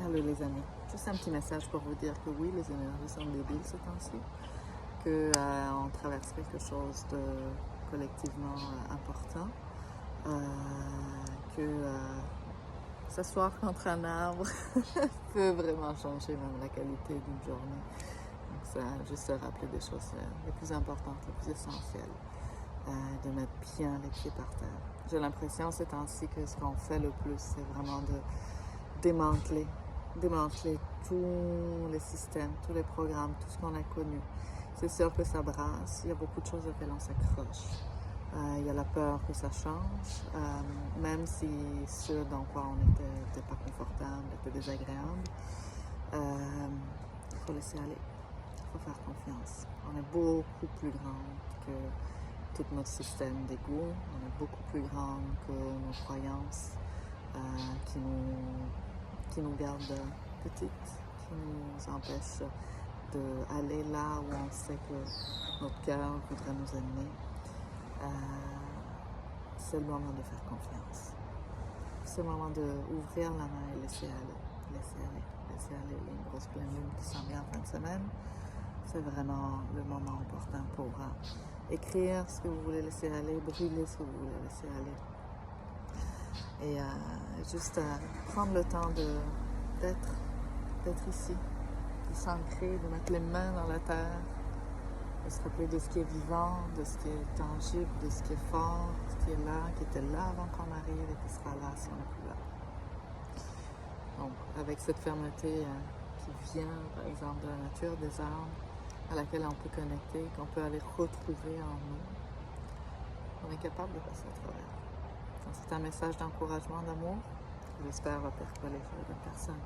Allô les amis, juste un petit message pour vous dire que oui, les énergies sont débiles ce temps-ci, qu'on traverse quelque chose de collectivement important, que s'asseoir contre un arbre peut vraiment changer même la qualité d'une journée. Donc ça, juste se rappeler des choses les plus importantes, les plus essentielles, de mettre bien les pieds par terre. J'ai l'impression ces temps-ci que ce qu'on fait le plus, c'est vraiment de démanteler tous les systèmes, tous les programmes, tout ce qu'on a connu. C'est sûr que ça brasse, il y a beaucoup de choses auxquelles on s'accroche. Il y a la peur que ça change, même si ce dans quoi on n'était pas confortable, était désagréable. Il faut laisser aller, il faut faire confiance. On est beaucoup plus grand que tout notre système d'ego, on est beaucoup plus grand que nos croyances qui nous gardent petites, qui nous empêchent d'aller là où on sait que notre cœur voudrait nous amener. C'est le moment de faire confiance. C'est le moment d'ouvrir la main et laisser aller. Laisser aller. Laisser aller. Il y a une grosse pleine lune qui s'en vient en fin de semaine. C'est vraiment le moment important pour écrire ce que vous voulez laisser aller, brûler ce que vous voulez laisser aller. Et juste prendre le temps d'être ici, de s'ancrer, de mettre les mains dans la terre, de se rappeler de ce qui est vivant, de ce qui est tangible, de ce qui est fort, ce qui est là, qui était là avant qu'on arrive et qui sera là si on n'est plus là. Donc, avec cette fermeté qui vient, par exemple, de la nature, des arbres, à laquelle on peut connecter, qu'on peut aller retrouver en nous, on est capable de passer à travers. Donc, c'est un message d'encouragement, d'amour, que j'espère va percoler chez les bonnes personnes.